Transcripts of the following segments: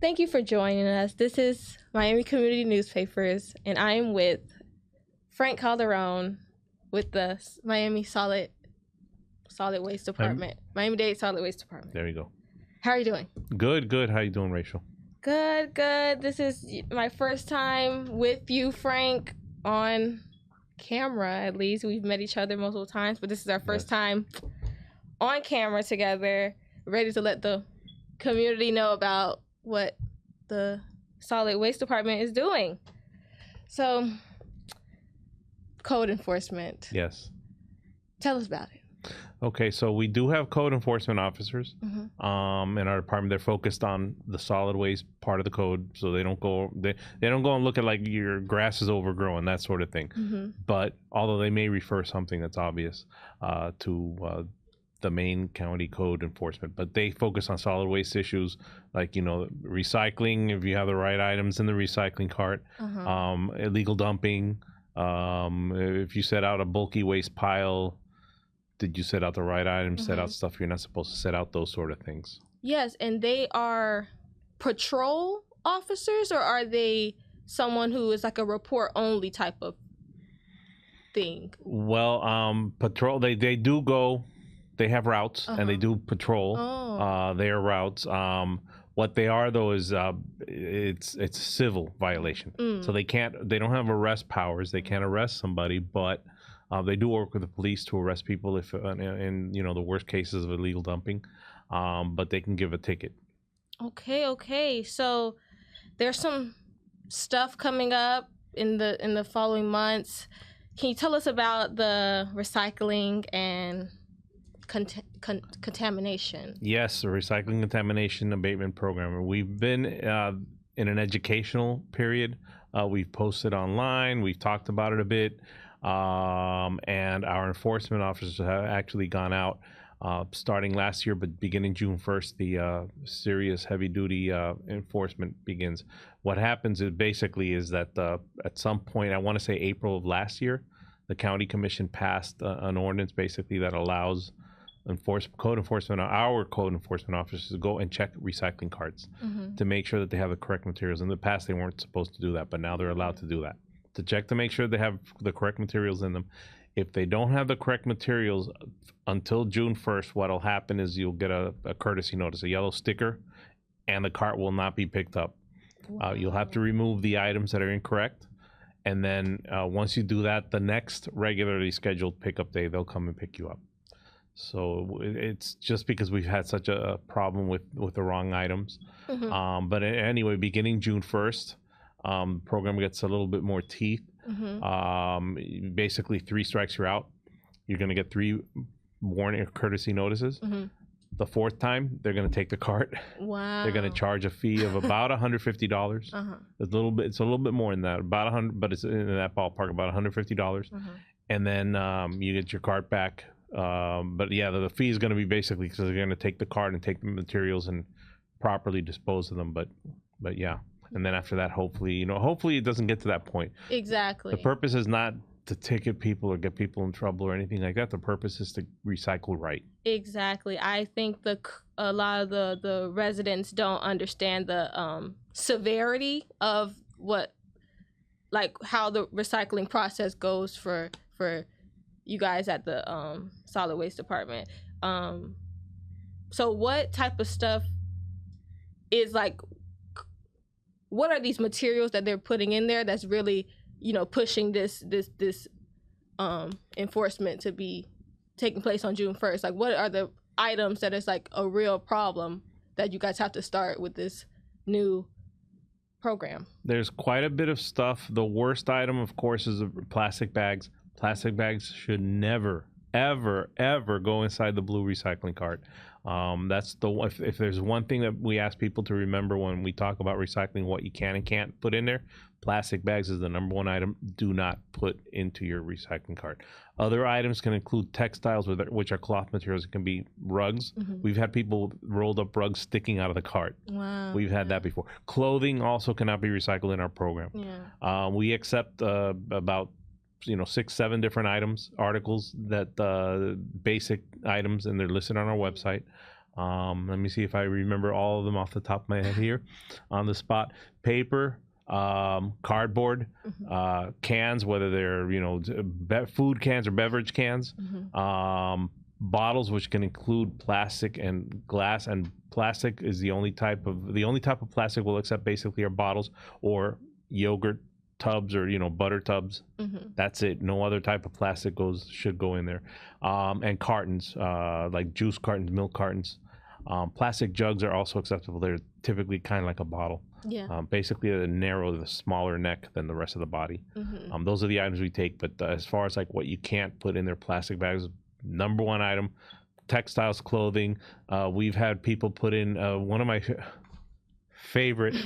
Thank you for joining us. This is Miami Community Newspapers, and I am with Frank Calderon with the Miami Solid Waste Department, Miami-Dade Solid Waste Department. There you go. How are you doing? Good. How you doing, Rayshel? Good. This is my first time with you, Frank, on camera. At least we've met each other multiple times, but this is our first time on camera together, ready to let the community know about what the Solid Waste Department is doing. So, code enforcement. Yes. Tell us about it. Okay, so we do have code enforcement officers in our department. They're focused on the solid waste part of the code, so they don't go and look at like your grass is overgrown, that sort of thing. But although they may refer something that's obvious to the main county code enforcement, but they focus on solid waste issues like, recycling, if you have the right items in the recycling cart, illegal dumping, if you set out a bulky waste pile, did you set out the right items, set out stuff you're not supposed to set out, those sort of things. Yes, and they are patrol officers, or are they someone who is like a report only type of thing? Well, patrol, they do go, they have routes and they do patrol their routes. What they are though is it's a civil violation. So they don't have arrest powers. They can't arrest somebody, but they do work with the police to arrest people if in the worst cases of illegal dumping, but they can give a ticket. Okay. So there's some stuff coming up in the following months. Can you tell us about the recycling and contamination? Yes, the recycling contamination abatement program. We've been in an educational period. We've posted online. We've talked about it a bit. And our enforcement officers have actually gone out starting last year, but beginning June 1st, the serious heavy-duty enforcement begins. What happens is that at some point, I want to say April of last year, the county commission passed an ordinance basically that allows our code enforcement officers to go and check recycling carts to make sure that they have the correct materials. In the past, they weren't supposed to do that, but now they're allowed to do that. To check to make sure they have the correct materials in them. If they don't have the correct materials until June 1st, what'll happen is you'll get a courtesy notice, a yellow sticker, and the cart will not be picked up. You'll have to remove the items that are incorrect. And then once you do that, the next regularly scheduled pickup day, they'll come and pick you up. So it's just because we've had such a problem with the wrong items. But anyway, beginning June 1st, the program gets a little bit more teeth. Basically 3 strikes, you're out. You're going to get 3 warning or courtesy notices. The 4th time, they're going to take the cart. Wow. They're going to charge a fee of about $150. It's a little bit more than that, about 100, but it's in that ballpark, about $150. And then you get your cart back. But yeah, the fee is going to be basically because they're going to take the cart and take the materials and properly dispose of them. But yeah. And then after that, hopefully it doesn't get to that point. Exactly. The purpose is not to ticket people or get people in trouble or anything like that. The purpose is to recycle right. Exactly. I think a lot of the residents don't understand the severity of how the recycling process goes for you guys at the solid waste department. So what type of stuff is what are these materials that they're putting in there that's really, pushing this enforcement to be taking place on June 1st? Like, what are the items that is like a real problem that you guys have to start with this new program? There's quite a bit of stuff. The worst item, of course, is plastic bags. Plastic bags should never, ever, ever go inside the blue recycling cart. That's if there's one thing that we ask people to remember when we talk about recycling, what you can and can't put in there, plastic bags is the number one item. Do not put into your recycling cart. Other items can include textiles, which are cloth materials. It can be rugs. We've had people rolled up rugs sticking out of the cart. Wow. We've had that before. Clothing also cannot be recycled in our program. We accept about 6-7 different articles that basic items, and they're listed on our website. Let me see if I remember all of them off the top of my head here on the spot. Paper, cardboard, cans, whether they're, you know, food cans or beverage cans, bottles, which can include plastic and glass, and plastic is the only type of plastic we'll accept basically are bottles or yogurt tubs or, you know, butter tubs. That's it. No other type of plastic should go in there. And cartons, like juice cartons, milk cartons. Plastic jugs are also acceptable. They're typically kind of like a bottle. Yeah. Basically the smaller neck than the rest of the body. Those are the items we take. But as far as like what you can't put in their plastic bags, number one item, textiles, clothing. We've had people put in one of my favorite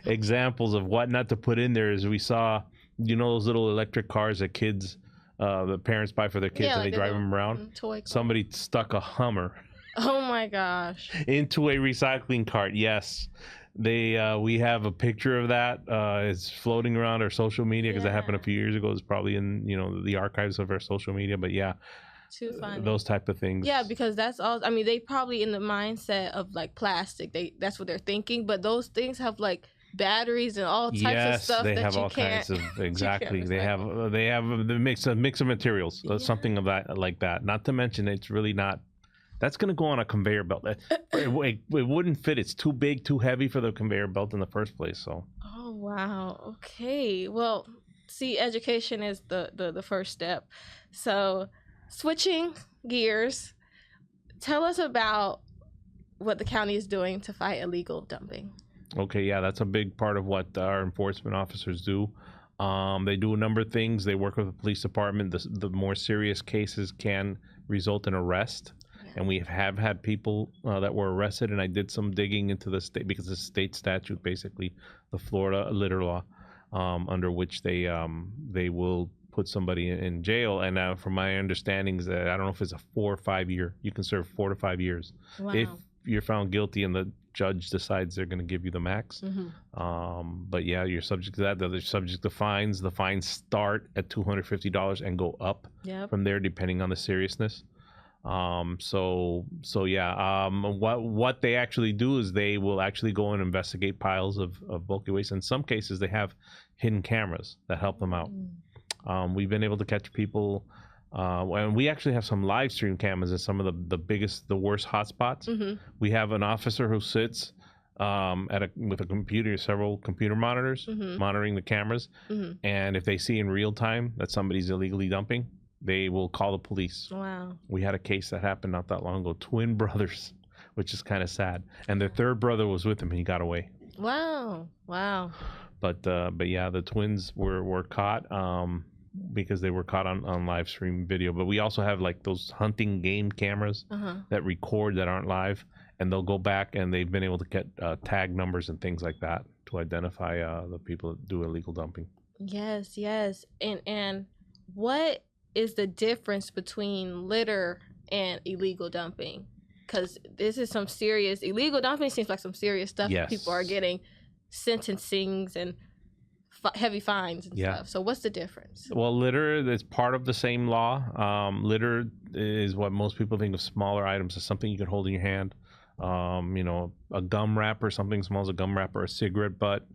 examples of what not to put in there is we saw, you know, those little electric cars that kids, the parents buy for their kids, and like they drive them around. Somebody stuck a Hummer. Oh my gosh. Into a recycling cart. Yes. We have a picture of that. It's floating around our social media because that happened a few years ago. It's probably in, you know, the archives of our social media. But yeah, too funny. Those type of things. Yeah, because that's all. I mean, they probably in the mindset of like plastic. That's what they're thinking. But those things have like batteries and all types of stuff they that have you all can't. kinds of exactly. They have the mix of materials, something of that like that. Not to mention, it's really not. That's going to go on a conveyor belt. It wouldn't fit. It's too big, too heavy for the conveyor belt in the first place. So. Oh wow. Okay. Well, see, education is the first step. So, switching gears, tell us about what the county is doing to fight illegal dumping. Okay. Yeah, that's a big part of what our enforcement officers do. They do a number of things. They work with the police department. The more serious cases can result in arrest. And we have had people that were arrested, and I did some digging into the state because the state statute, basically the Florida litter law, under which they will put somebody in jail. And from my understanding is that I don't know if it's a 4 or 5 year. You can serve 4 to 5 years if you're found guilty and the judge decides they're going to give you the max. But yeah, you're subject to that. They're subject to fines. The fines start at $250 and go up from there depending on the seriousness. What they actually do is they will actually go and investigate piles of bulky waste. In some cases, they have hidden cameras that help them out. We've been able to catch people, and we actually have some live stream cameras in some of the worst hotspots. We have an officer who sits with a computer, several computer monitors, monitoring the cameras, and if they see in real time that somebody's illegally dumping, they will call the police. Wow. We had a case that happened not that long ago. Twin brothers, which is kind of sad. And their third brother was with him and he got away. Wow. But yeah, the twins were caught because they were caught on live stream video. But we also have like those hunting game cameras that record that aren't live. And they'll go back and they've been able to get tag numbers and things like that to identify the people that do illegal dumping. Yes. And what is the difference between litter and illegal dumping? Because this is some serious illegal dumping. Seems like some serious stuff. People are getting sentencings and heavy fines and stuff. So what's the difference? Well, litter is part of the same law. Litter is what most people think of smaller items as something you can hold in your hand. You know, a gum wrapper, something small as a gum wrapper, a cigarette butt.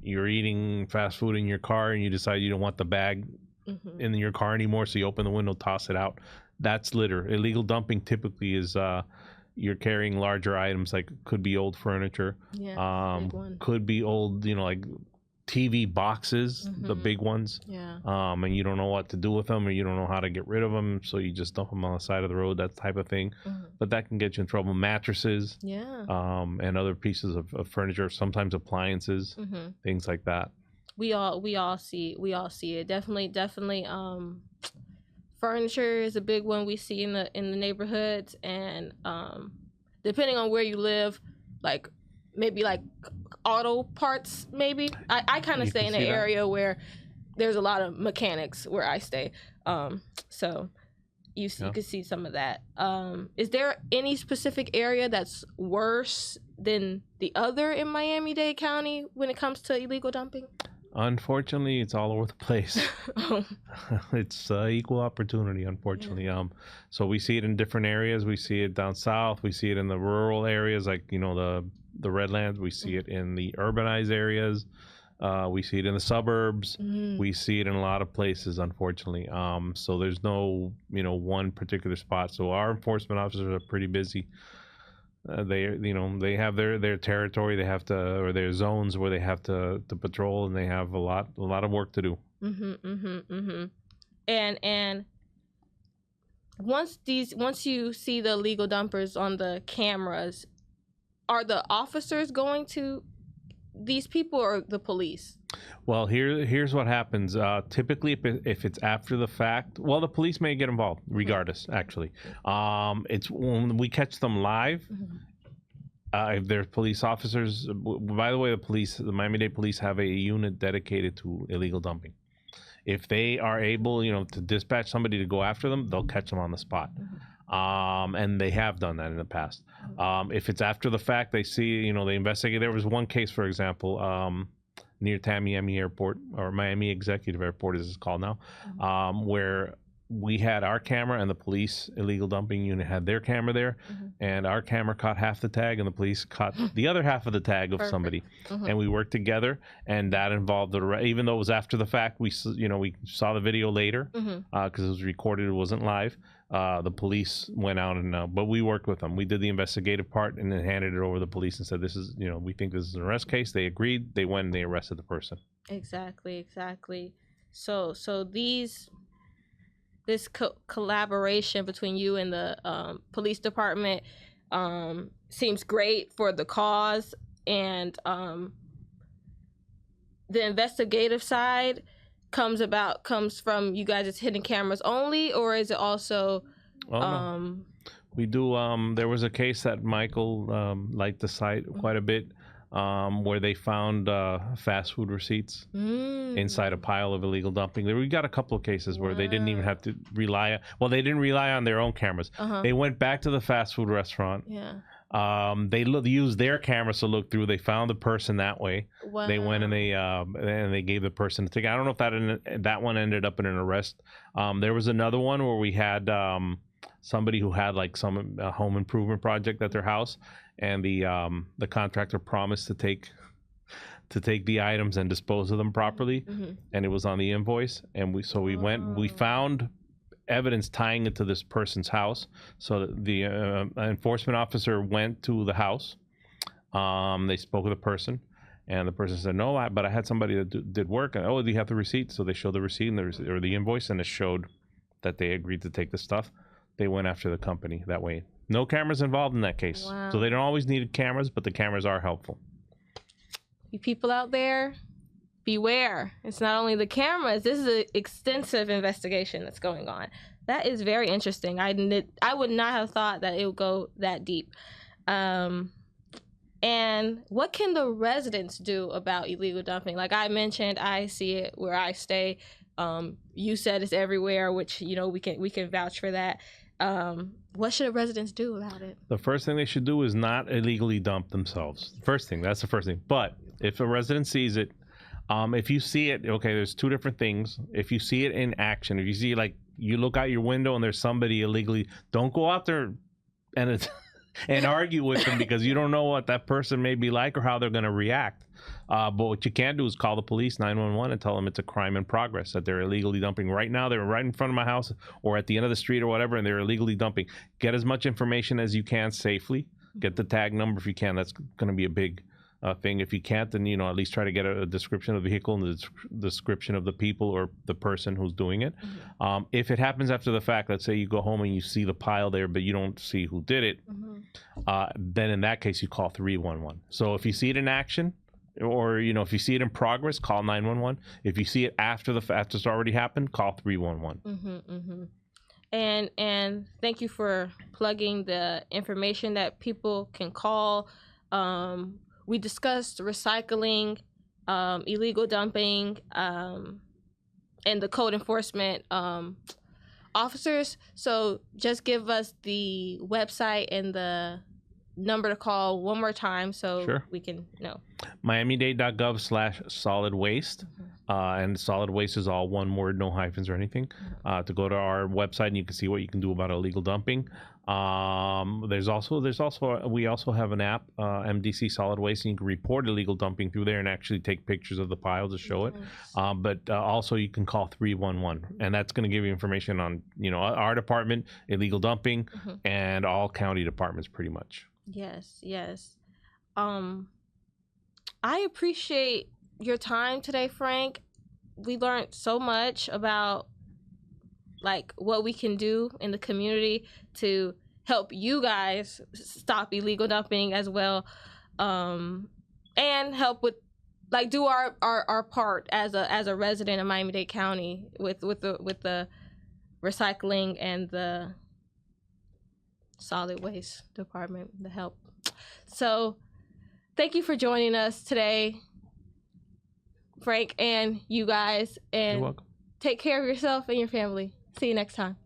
You're eating fast food in your car and you decide you don't want the bag in your car anymore, so you open the window, toss it out. That's litter. Illegal dumping typically is you're carrying larger items, like could be old furniture, could be old, you know, like TV boxes, the big ones, and you don't know what to do with them or you don't know how to get rid of them, so you just dump them on the side of the road, that type of thing. But that can get you in trouble. Mattresses, and other pieces of furniture, sometimes appliances, things like that. We all see it. Definitely. Furniture is a big one we see in the neighborhoods, and depending on where you live, like maybe like auto parts, maybe. I kind of stay in an area where there's a lot of mechanics where I stay. So you could see some of that. Is there any specific area that's worse than the other in Miami-Dade County when it comes to illegal dumping? Unfortunately, it's all over the place. Oh. It's equal opportunity, unfortunately. Yeah. So we see it in different areas. We see it down south. We see it in the rural areas, like the Redlands. We see it in the urbanized areas. We see it in the suburbs. We see it in a lot of places, unfortunately. So there's no one particular spot. So our enforcement officers are pretty busy. They have their territory, they have to, or their zones where they have to patrol, and they have a lot of work to do. And once you see the illegal dumpers on the cameras, are the officers going to these people or the police? Well, here's what happens. Typically, if it's after the fact, well, the police may get involved regardless. Actually, it's when we catch them live. If they're police officers, by the way, the Miami-Dade police have a unit dedicated to illegal dumping. If they are able, to dispatch somebody to go after them, they'll catch them on the spot. And they have done that in the past. If it's after the fact, they see, they investigate. There was one case, for example, near Miami Airport, or Miami Executive Airport as it's called now, where we had our camera and the police illegal dumping unit had their camera there, and our camera caught half the tag and the police caught the other half of the tag of somebody, and we worked together, and that involved even though it was after the fact, we saw the video later because it was recorded, it wasn't live. The police went out but we worked with them. We did the investigative part and then handed it over to the police and said, this is, we think this is an arrest case. They agreed. They went and they arrested the person. Exactly. So this collaboration between you and the police department seems great for the cause, and the investigative side comes from you guys' hidden cameras only, or is it also no. We do there was a case that Michael liked the site quite a bit, where they found fast food receipts inside a pile of illegal dumping. We got a couple of cases where they didn't even have to they didn't rely on their own cameras. They went back to the fast food restaurant. They used their cameras to look through. They found the person that way. They went and they gave the person a ticket. I don't know if that one ended up in an arrest. There was another one where we had somebody who had like some home improvement project at their house, and the contractor promised to take the items and dispose of them properly, and it was on the invoice. And we found evidence tying it to this person's house. So the enforcement officer went to the house. They spoke with the person, and the person said, no, but I had somebody that did work. And, do you have the receipt? So they showed the receipt or the invoice, and it showed that they agreed to take the stuff. They went after the company that way. No cameras involved in that case. Wow. So they don't always need cameras, but the cameras are helpful. You people out there, beware. It's not only the cameras. This is an extensive investigation that's going on. That is very interesting. I would not have thought that it would go that deep. And what can the residents do about illegal dumping? Like I mentioned, I see it where I stay. You said it's everywhere, which we can vouch for that. What should residents do about it? The first thing they should do is not illegally dump themselves. That's the first thing. But if a resident sees it, if you see it, okay, there's two different things. If you see it in action, if you see, like, you look out your window and there's somebody illegally, don't go out there and argue with them, because you don't know what that person may be like or how they're going to react. But what you can do is call the police, 911, and tell them it's a crime in progress, that they're illegally dumping. Right now, they're right in front of my house or at the end of the street or whatever, and they're illegally dumping. Get as much information as you can safely. Get the tag number if you can. That's going to be a big thing. If you can't, then at least try to get a description of the vehicle and the description of the people or the person who's doing it. If it happens after the fact, let's say you go home and you see the pile there, but you don't see who did it, then in that case you call 311. So if you see it in action, or if you see it in progress, call 911. If you see it after it's already happened, call 311. And thank you for plugging the information that people can call. We discussed recycling, illegal dumping, and the code enforcement officers. So just give us the website and the number to call one more time so Sure. we can know. Miami-Dade.gov/solid waste. And solid waste is all one word, no hyphens or anything. To go to our website and you can see what you can do about illegal dumping. We also have an app, MDC Solid Waste, and you can report illegal dumping through there and actually take pictures of the pile to show it. But also you can call 311, and that's going to give you information on, you know, our department, illegal dumping, and all county departments pretty much. Yes. I appreciate your time today, Frank. We learned so much about like what we can do in the community to help you guys stop illegal dumping as well, and help with like do our part as a resident of Miami-Dade County with the recycling and the solid waste department, the help. So thank you for joining us today, Frank, and you guys, and You're welcome. take care of yourself and your family. See you next time.